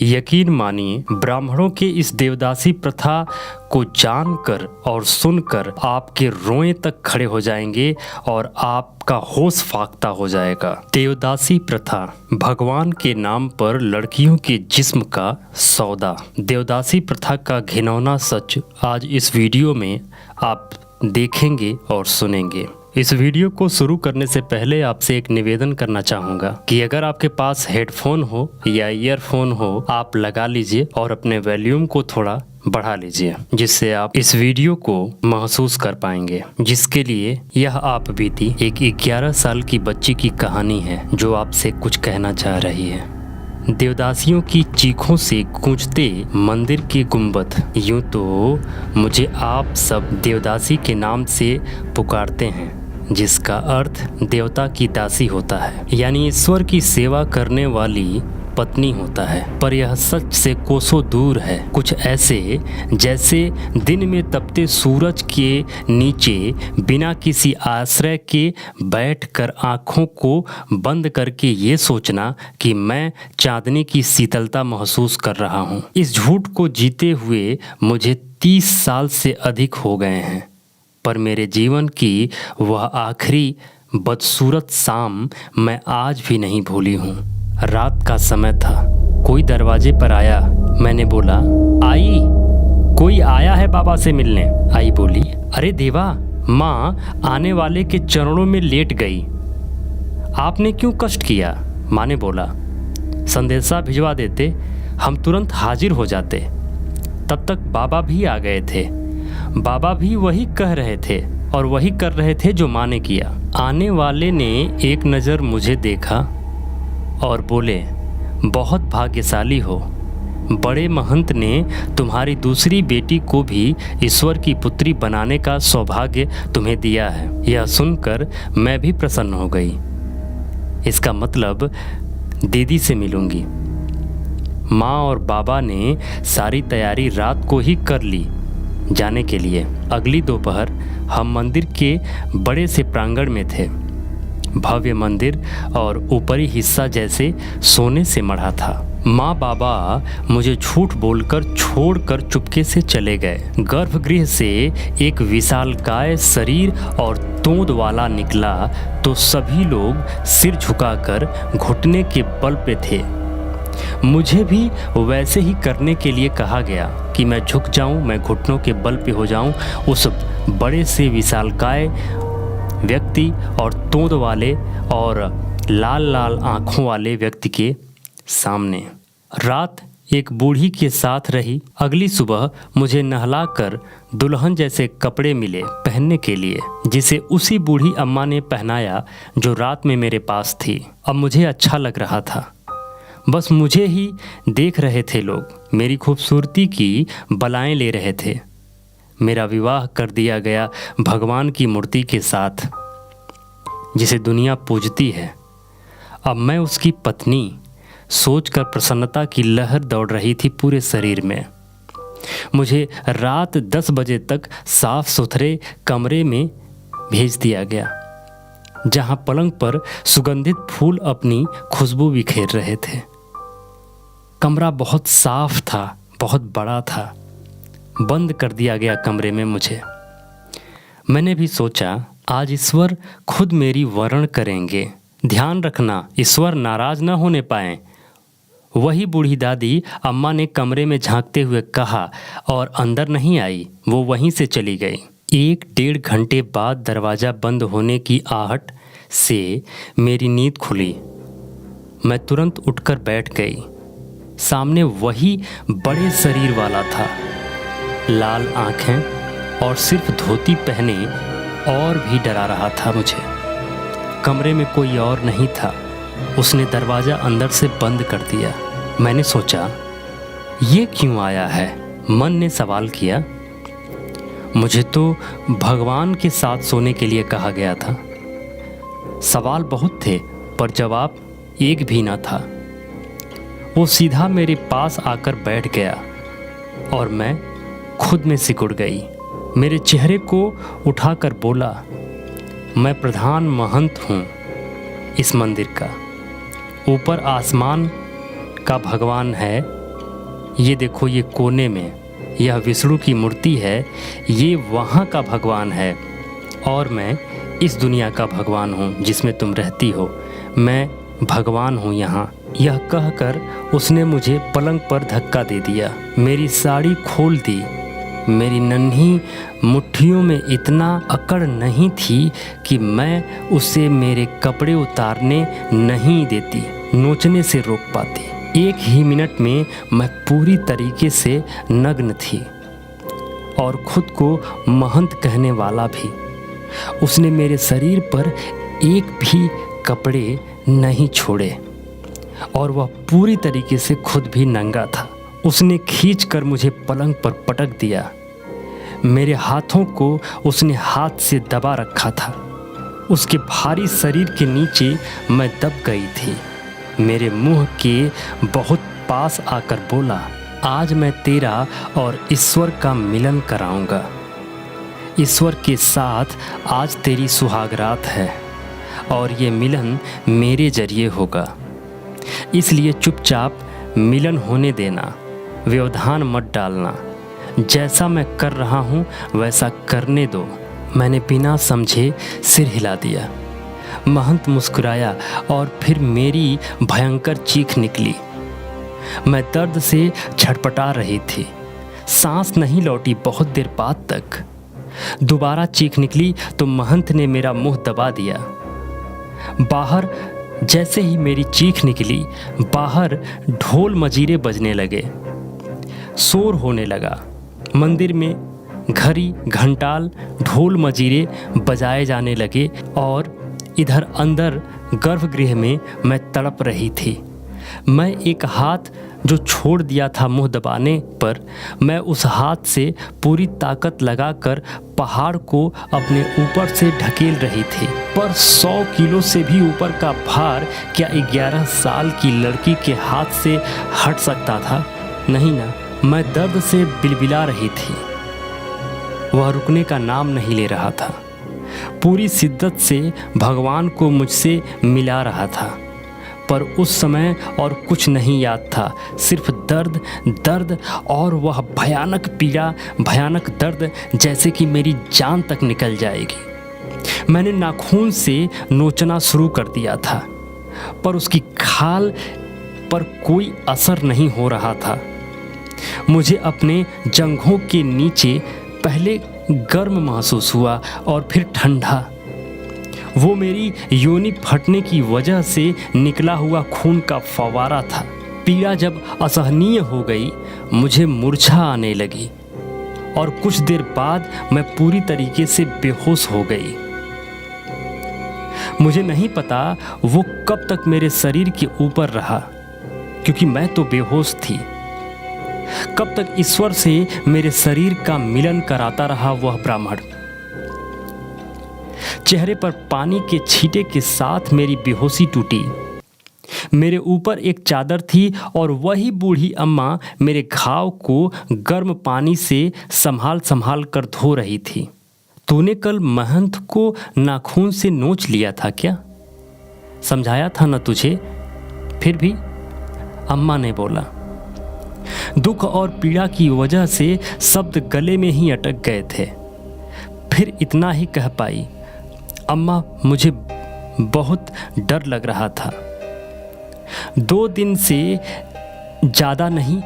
यकीन मानिए, ब्राह्मणों के इस देवदासी प्रथा को जानकर और सुनकर आपके रोए तक खड़े हो जाएंगे और आपका होश फाख्ता हो जाएगा। देवदासी प्रथा, भगवान के नाम पर लड़कियों के जिस्म का सौदा। देवदासी प्रथा का घिनौना सच आज इस वीडियो में आप देखेंगे और सुनेंगे। इस वीडियो को शुरू करने से पहले आपसे एक निवेदन करना चाहूँगा कि अगर आपके पास हेडफोन हो या ईयरफोन हो, आप लगा लीजिए और अपने वॉल्यूम को थोड़ा बढ़ा लीजिए, जिससे आप इस वीडियो को महसूस कर पाएंगे, जिसके लिए यह आप बीती एक 11 साल की बच्ची की कहानी है जो आपसे कुछ कहना चाह रही है। देवदासियों की चीखों से गूंजते मंदिर के गुंबद, यूं तो मुझे आप सब देवदासी के नाम से पुकारते हैं, जिसका अर्थ देवता की दासी होता है, यानी ईश्वर की सेवा करने वाली पत्नी होता है। पर यह सच से कोसों दूर है। कुछ ऐसे जैसे दिन में तपते सूरज के नीचे बिना किसी आश्रय के बैठकर आँखों को बंद करके ये सोचना कि मैं चांदनी की शीतलता महसूस कर रहा हूँ। इस झूठ को जीते हुए मुझे 30 साल से अधिक हो गए हैं, पर मेरे जीवन की वह आखिरी बदसूरत शाम मैं आज भी नहीं भूली हूँ। रात का समय था, कोई दरवाजे पर आया। मैंने बोला, आई, कोई आया है बाबा से मिलने। आई बोली, अरे देवा, माँ आने वाले के चरणों में लेट गई। आपने क्यों कष्ट किया? माँ ने बोला, संदेशा भिजवा देते, हम तुरंत हाजिर हो जाते। तब तक बाबा भी आ गए थे। बाबा भी वही कह रहे थे और वही कर रहे थे जो माँ ने किया। आने वाले ने एक नज़र मुझे देखा और बोले, बहुत भाग्यशाली हो, बड़े महंत ने तुम्हारी दूसरी बेटी को भी ईश्वर की पुत्री बनाने का सौभाग्य तुम्हें दिया है। यह सुनकर मैं भी प्रसन्न हो गई। इसका मतलब दीदी से मिलूंगी। माँ और बाबा ने सारी तैयारी रात को ही कर ली जाने के लिए। अगली दोपहर हम मंदिर के बड़े से प्रांगण में थे। भव्य मंदिर और ऊपरी हिस्सा जैसे सोने से मढ़ा था। माँ बाबा मुझे झूठ बोलकर छोड़कर चुपके से चले गए। गर्भगृह से एक विशालकाय शरीर और तोंद वाला निकला तो सभी लोग सिर झुकाकर घुटने के बल पे थे। मुझे भी वैसे ही करने के लिए कहा गया कि मैं झुक जाऊं, मैं घुटनों के बल पे हो जाऊं उस बड़े से विशालकाय व्यक्ति और तोंद वाले और लाल लाल आँखों वाले व्यक्ति के सामने। रात एक बूढ़ी के साथ रही। अगली सुबह मुझे नहलाकर दुल्हन जैसे कपड़े मिले पहनने के लिए, जिसे उसी बूढ़ी अम्मा ने पहनाया जो रात में मेरे पास थी। अब मुझे अच्छा लग रहा था। बस मुझे ही देख रहे थे लोग, मेरी खूबसूरती की बलाएं ले रहे थे। मेरा विवाह कर दिया गया भगवान की मूर्ति के साथ, जिसे दुनिया पूजती है। अब मैं उसकी पत्नी सोचकर प्रसन्नता की लहर दौड़ रही थी पूरे शरीर में। मुझे रात 10 बजे तक साफ सुथरे कमरे में भेज दिया गया, जहां पलंग पर सुगंधित फूल अपनी खुशबू बिखेर रहे थे। कमरा बहुत साफ था, बहुत बड़ा था। बंद कर दिया गया कमरे में मुझे। मैंने भी सोचा, आज ईश्वर खुद मेरी वरण करेंगे। ध्यान रखना, ईश्वर नाराज ना होने पाए। वही बूढ़ी दादी अम्मा ने कमरे में झांकते हुए कहा और अंदर नहीं आई, वो वहीं से चली गई। 1-1.5 घंटे बाद दरवाज़ा बंद होने की आहट से मेरी नींद खुली। मैं तुरंत उठकर बैठ गई। सामने वही बड़े शरीर वाला था, लाल आँखें और सिर्फ धोती पहने, और भी डरा रहा था मुझे। कमरे में कोई और नहीं था। उसने दरवाज़ा अंदर से बंद कर दिया। मैंने सोचा, ये क्यों आया है? मन ने सवाल किया। मुझे तो भगवान के साथ सोने के लिए कहा गया था। सवाल बहुत थे पर जवाब एक भी ना था। वो सीधा मेरे पास आकर बैठ गया और मैं खुद में सिकुड़ गई। मेरे चेहरे को उठाकर बोला, मैं प्रधान महंत हूँ इस मंदिर का। ऊपर आसमान का भगवान है ये देखो, ये कोने में यह विष्णु की मूर्ति है, ये वहाँ का भगवान है और मैं इस दुनिया का भगवान हूँ जिसमें तुम रहती हो। मैं भगवान हूँ यहाँ। यह कहकर उसने मुझे पलंग पर धक्का दे दिया, मेरी साड़ी खोल दी। मेरी नन्ही मुट्ठियों में इतना अकड़ नहीं थी कि मैं उसे मेरे कपड़े उतारने नहीं देती, नोचने से रोक पाती। 1 ही मिनट में मैं पूरी तरीके से नग्न थी और खुद को महंत कहने वाला भी। उसने मेरे शरीर पर एक भी कपड़े नहीं छोड़े और वह पूरी तरीके से खुद भी नंगा था। उसने खींचकर मुझे पलंग पर पटक दिया। मेरे हाथों को उसने हाथ से दबा रखा था। उसके भारी शरीर के नीचे मैं दब गई थी। मेरे मुंह के बहुत पास आकर बोला, आज मैं तेरा और ईश्वर का मिलन कराऊंगा। ईश्वर के साथ आज तेरी सुहागरात है और ये मिलन मेरे जरिए होगा, इसलिए चुपचाप मिलन होने देना, व्यवधान मत डालना। जैसा मैं कर रहा हूँ वैसा करने दो। मैंने बिना समझे सिर हिला दिया। महंत मुस्कुराया और फिर मेरी भयंकर चीख निकली। मैं दर्द से छटपटा रही थी, सांस नहीं लौटी बहुत देर बाद तक। दोबारा चीख निकली तो महंत ने मेरा मुंह दबा दिया। बाहर जैसे ही मेरी चीख निकली, बाहर ढोल मजीरे बजने लगे, शोर होने लगा। मंदिर में घड़ी, घंटाल, ढोल मजीरे बजाए जाने लगे और इधर अंदर गर्भगृह में मैं तड़प रही थी। मैं एक हाथ जो छोड़ दिया था मुंह दबाने पर, मैं उस हाथ से पूरी ताकत लगाकर पहाड़ को अपने ऊपर से ढकेल रही थी। पर 100 किलो से भी ऊपर का भार क्या 11 साल की लड़की के हाथ से हट सकता था? नहीं ना। मैं दर्द से बिलबिला रही थी। वह रुकने का नाम नहीं ले रहा था। पूरी शिद्दत से भगवान को मुझसे मिला रहा था। पर उस समय और कुछ नहीं याद था, सिर्फ दर्द, दर्द और वह भयानक पीड़ा, भयानक दर्द, जैसे कि मेरी जान तक निकल जाएगी। मैंने नाखून से नोचना शुरू कर दिया था, पर उसकी खाल पर कोई असर नहीं हो रहा था। मुझे अपने जंघों के नीचे पहले गर्म महसूस हुआ और फिर ठंडा। वो मेरी योनि फटने की वजह से निकला हुआ खून का फव्वारा था। पीड़ा जब असहनीय हो गई, मुझे मूर्छा आने लगी और कुछ देर बाद मैं पूरी तरीके से बेहोश हो गई। मुझे नहीं पता वो कब तक मेरे शरीर के ऊपर रहा, क्योंकि मैं तो बेहोश थी। कब तक ईश्वर से मेरे शरीर का मिलन कराता रहा वह ब्राह्मण। चेहरे पर पानी के छींटे के साथ मेरी बेहोशी टूटी। मेरे ऊपर एक चादर थी और वही बूढ़ी अम्मा मेरे घाव को गर्म पानी से संभाल संभाल कर धो रही थी। तूने कल महंत को नाखून से नोच लिया था क्या? समझाया था ना तुझे? फिर भी, अम्मा ने बोला। दुख और पीड़ा की वजह से शब्द गले में ही अटक गए थे। फिर इतना ही कह पाई, अम्मा मुझे बहुत डर लग रहा था। 2 दिन से ज़्यादा नहीं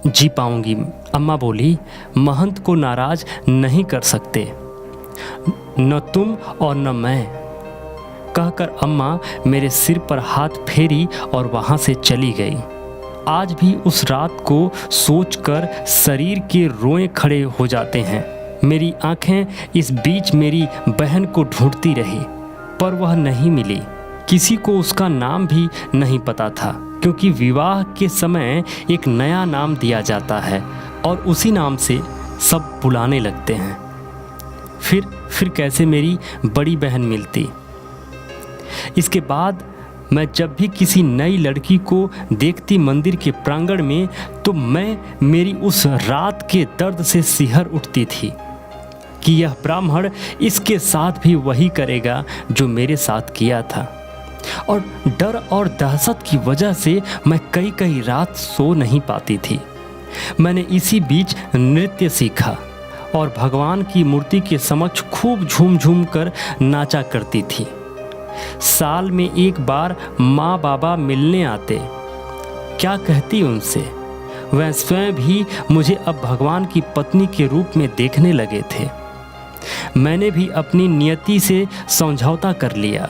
जी पाऊंगी। अम्मा बोली, महंत को नाराज नहीं कर सकते, न तुम और न मैं। कहकर अम्मा मेरे सिर पर हाथ फेरी और वहाँ से चली गई। आज भी उस रात को सोचकर शरीर के रोए खड़े हो जाते हैं। मेरी आंखें इस बीच मेरी बहन को ढूंढती रही, पर वह नहीं मिली। किसी को उसका नाम भी नहीं पता था, क्योंकि विवाह के समय एक नया नाम दिया जाता है और उसी नाम से सब बुलाने लगते हैं। फिर कैसे मेरी बड़ी बहन मिलती? इसके बाद मैं जब भी किसी नई लड़की को देखती मंदिर के प्रांगण में, तो मैं मेरी उस रात के दर्द से सिहर उठती थी कि यह ब्राह्मण इसके साथ भी वही करेगा जो मेरे साथ किया था। और डर और दहशत की वजह से मैं कई रात सो नहीं पाती थी। मैंने इसी बीच नृत्य सीखा और भगवान की मूर्ति के समक्ष खूब झूम झूम कर नाचा करती थी। साल में एक बार माँ बाबा मिलने आते, क्या कहती उनसे। वह स्वयं भी मुझे अब भगवान की पत्नी के रूप में देखने लगे थे। मैंने भी अपनी नियति से समझौता कर लिया।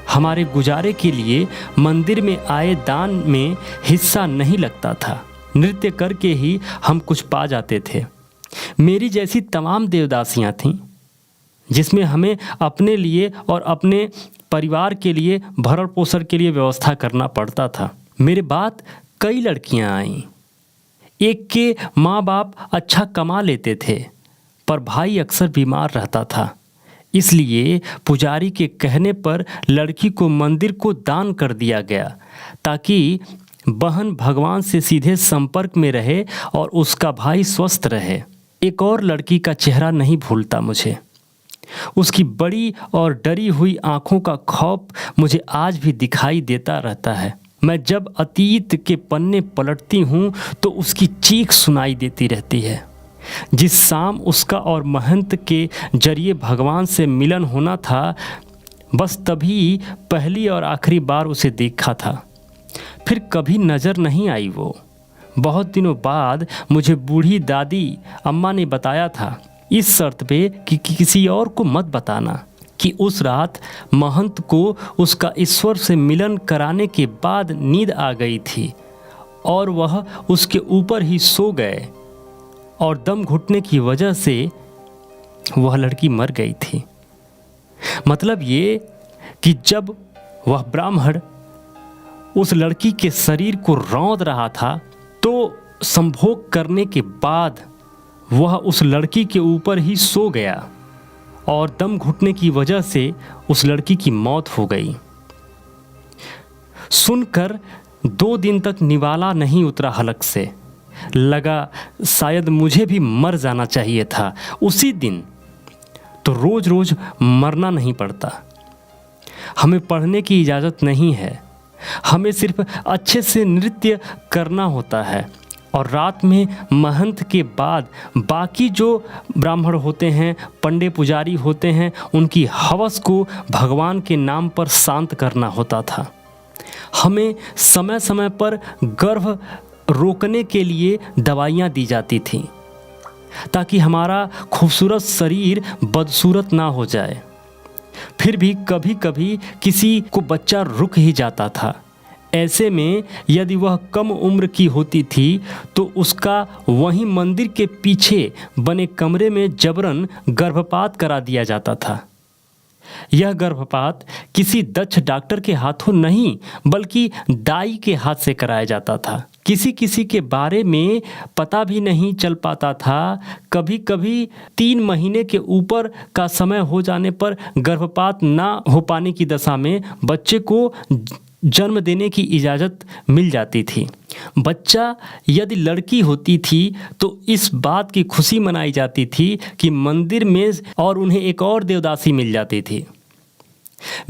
हमारे गुजारे के लिए मंदिर में आए दान में हिस्सा नहीं लगता था। नृत्य करके ही हम कुछ पा जाते थे। मेरी जैसी तमाम देवदासियां थीं, जिसमें हमें अपने लिए और अपने परिवार के लिए भरण पोषण के लिए व्यवस्था करना पड़ता था। मेरे बाद कई लड़कियां आईं। एक के माँ बाप अच्छा कमा लेते थे, पर भाई अक्सर बीमार रहता था। इसलिए पुजारी के कहने पर लड़की को मंदिर को दान कर दिया गया, ताकि बहन भगवान से सीधे संपर्क में रहे और उसका भाई स्वस्थ रहे। एक और लड़की का चेहरा नहीं भूलता मुझे। उसकी बड़ी और डरी हुई आंखों का खौफ मुझे आज भी दिखाई देता रहता है। मैं जब अतीत के पन्ने पलटती हूँ तो उसकी चीख सुनाई देती रहती है। जिस शाम उसका और महंत के जरिए भगवान से मिलन होना था, बस तभी पहली और आखिरी बार उसे देखा था। फिर कभी नज़र नहीं आई वो। बहुत दिनों बाद मुझे बूढ़ी दादी अम्मा ने बताया था, इस शर्त पे कि किसी और को मत बताना, कि उस रात महंत को उसका ईश्वर से मिलन कराने के बाद नींद आ गई थी और वह उसके ऊपर ही सो गए और दम घुटने की वजह से वह लड़की मर गई थी। मतलब ये कि जब वह ब्राह्मण उस लड़की के शरीर को रौंद रहा था, तो संभोग करने के बाद वह उस लड़की के ऊपर ही सो गया और दम घुटने की वजह से उस लड़की की मौत हो गई। सुनकर 2 दिन तक निवाला नहीं उतरा हलक से। लगा शायद मुझे भी मर जाना चाहिए था उसी दिन, तो रोज रोज मरना नहीं पड़ता। हमें पढ़ने की इजाज़त नहीं है, हमें सिर्फ अच्छे से नृत्य करना होता है। और रात में महंत के बाद बाकी जो ब्राह्मण होते हैं, पंडे पुजारी होते हैं, उनकी हवस को भगवान के नाम पर शांत करना होता था। हमें समय समय पर गर्भ रोकने के लिए दवाइयाँ दी जाती थीं, ताकि हमारा खूबसूरत शरीर बदसूरत ना हो जाए। फिर भी कभी कभी किसी को बच्चा रुक ही जाता था। ऐसे में यदि वह कम उम्र की होती थी तो उसका वहीं मंदिर के पीछे बने कमरे में जबरन गर्भपात करा दिया जाता था। यह गर्भपात किसी दक्ष डॉक्टर के हाथों नहीं, बल्कि दाई के हाथ से कराया जाता था। किसी किसी के बारे में पता भी नहीं चल पाता था। कभी कभी 3 महीने के ऊपर का समय हो जाने पर गर्भपात ना हो पाने की दशा में बच्चे को जन्म देने की इजाज़त मिल जाती थी। बच्चा यदि लड़की होती थी तो इस बात की खुशी मनाई जाती थी कि मंदिर में और उन्हें एक और देवदासी मिल जाती थी।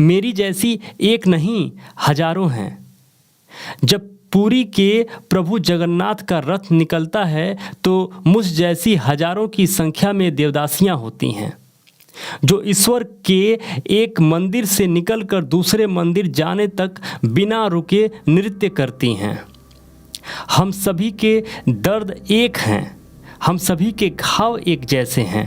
मेरी जैसी एक नहीं, हजारों हैं। जब पुरी के प्रभु जगन्नाथ का रथ निकलता है तो मुझ जैसी हजारों की संख्या में देवदासियां होती हैं, जो ईश्वर के एक मंदिर से निकलकर दूसरे मंदिर जाने तक बिना रुके नृत्य करती हैं। हम सभी के दर्द एक हैं, हम सभी के घाव एक जैसे हैं,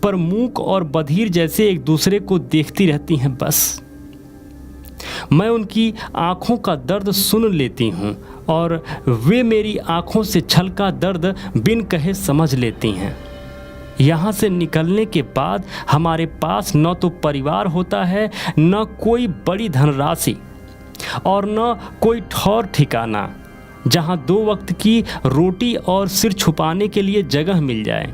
पर मूक और बधिर जैसे एक दूसरे को देखती रहती हैं। बस मैं उनकी आँखों का दर्द सुन लेती हूँ और वे मेरी आँखों से छलका दर्द बिन कहे समझ लेती हैं। यहाँ से निकलने के बाद हमारे पास न तो परिवार होता है, न कोई बड़ी धनराशि और न कोई ठौर ठिकाना जहाँ 2 वक्त की रोटी और सिर छुपाने के लिए जगह मिल जाए।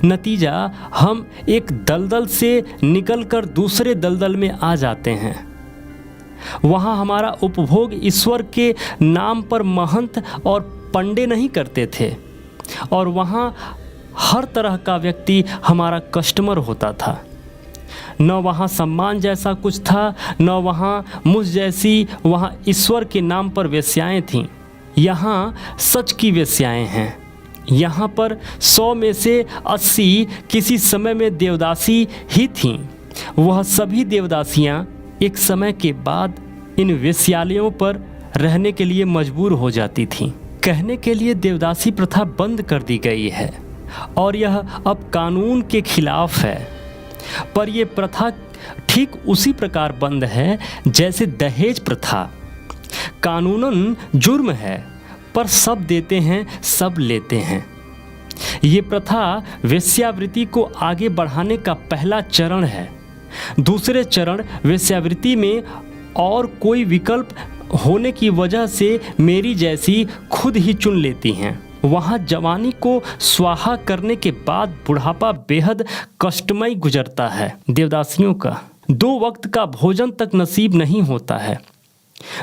नतीजा, हम एक दलदल से निकलकर दूसरे दलदल में आ जाते हैं। वहाँ हमारा उपभोग ईश्वर के नाम पर महंत और पंडे नहीं करते थे, और वहाँ हर तरह का व्यक्ति हमारा कस्टमर होता था। न वहाँ सम्मान जैसा कुछ था, न वहाँ मुझ जैसी वहाँ ईश्वर के नाम पर वेश्याएं थीं। यहाँ सच की वेश्याएं हैं। यहाँ पर 100 में से 80 किसी समय में देवदासी ही थीं। वह सभी देवदासियाँ एक समय के बाद इन वेश्यालयों पर रहने के लिए मजबूर हो जाती थीं। कहने के लिए देवदासी प्रथा बंद कर दी गई है और यह अब कानून के खिलाफ है, पर यह प्रथा ठीक उसी प्रकार बंद है जैसे दहेज प्रथा। कानूनन जुर्म है, पर सब देते हैं सब लेते हैं। ये प्रथा वेश्यावृत्ति को आगे बढ़ाने का पहला चरण है। दूसरे चरण वेश्यावृत्ति में और कोई विकल्प होने की वजह से मेरी जैसी खुद ही चुन लेती हैं। वहाँ जवानी को स्वाहा करने के बाद बुढ़ापा बेहद कष्टमय गुजरता है। देवदासियों का 2 वक्त का भोजन तक नसीब नहीं होता है।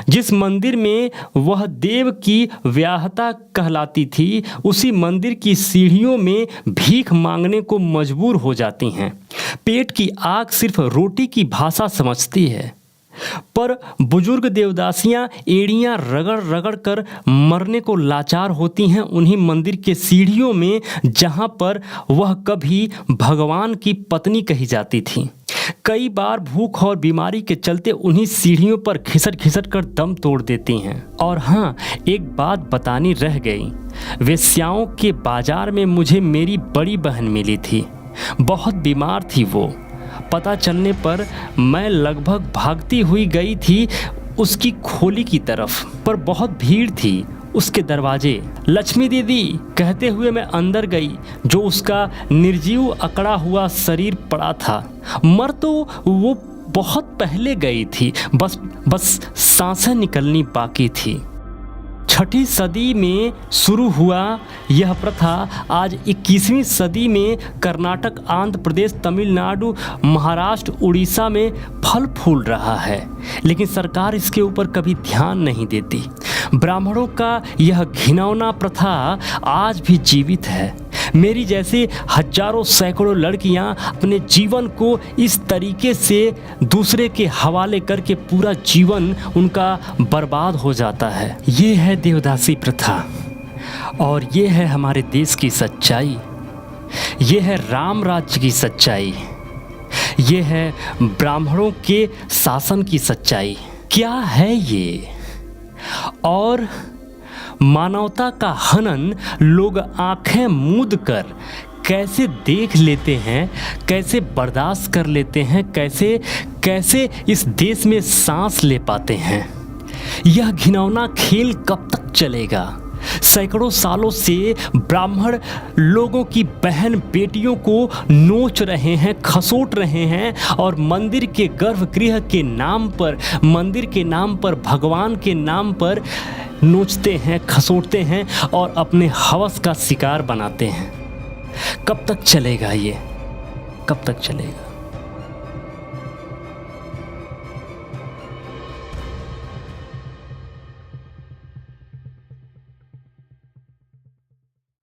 जिस मंदिर में वह देव की व्याहता कहलाती थी, उसी मंदिर की सीढ़ियों में भीख मांगने को मजबूर हो जाती हैं। पेट की आग सिर्फ रोटी की भाषा समझती है, पर बुजुर्ग देवदासियां एड़ियां रगड़ रगड़ कर मरने को लाचार होती हैं उन्हीं मंदिर के सीढ़ियों में, जहां पर वह कभी भगवान की पत्नी कही जाती थी। कई बार भूख और बीमारी के चलते उन्हीं सीढ़ियों पर खिसट खिसट कर दम तोड़ देती हैं। और हाँ, एक बात बतानी रह गई। वेश्याओं के बाजार में मुझे मेरी बड़ी बहन मिली थी। बहुत बीमार थी वो। पता चलने पर मैं लगभग भागती हुई गई थी उसकी खोली की तरफ, पर बहुत भीड़ थी उसके दरवाजे। लक्ष्मी दीदी कहते हुए मैं अंदर गई, जो उसका निर्जीव अकड़ा हुआ शरीर पड़ा था। मर तो वो बहुत पहले गई थी, बस सांसें निकलनी बाकी थी। 6ठी सदी में शुरू हुआ यह प्रथा आज 21वीं सदी में कर्नाटक, आंध्र प्रदेश, तमिलनाडु, महाराष्ट्र, उड़ीसा में फल फूल रहा है, लेकिन सरकार इसके ऊपर कभी ध्यान नहीं देती। ब्राह्मणों का यह घिनौना प्रथा आज भी जीवित है। मेरी जैसे हजारों सैकड़ों लड़कियां अपने जीवन को इस तरीके से दूसरे के हवाले करके पूरा जीवन उनका बर्बाद हो जाता है। ये है देवदासी प्रथा और ये है हमारे देश की सच्चाई। ये है राम राज्य की सच्चाई। ये है ब्राह्मणों के शासन की सच्चाई। क्या है ये? और मानवता का हनन लोग आंखें मूंद कर कैसे देख लेते हैं, कैसे बर्दाश्त कर लेते हैं, कैसे इस देश में सांस ले पाते हैं। यह घिनौना खेल कब तक चलेगा? सैकड़ों सालों से ब्राह्मण लोगों की बहन बेटियों को नोच रहे हैं, खसोट रहे हैं और मंदिर के गर्भगृह के नाम पर, मंदिर के नाम पर, भगवान के नाम पर नोचते हैं, खसोटते हैं और अपने हवस का शिकार बनाते हैं। कब तक चलेगा ये? कब तक चलेगा?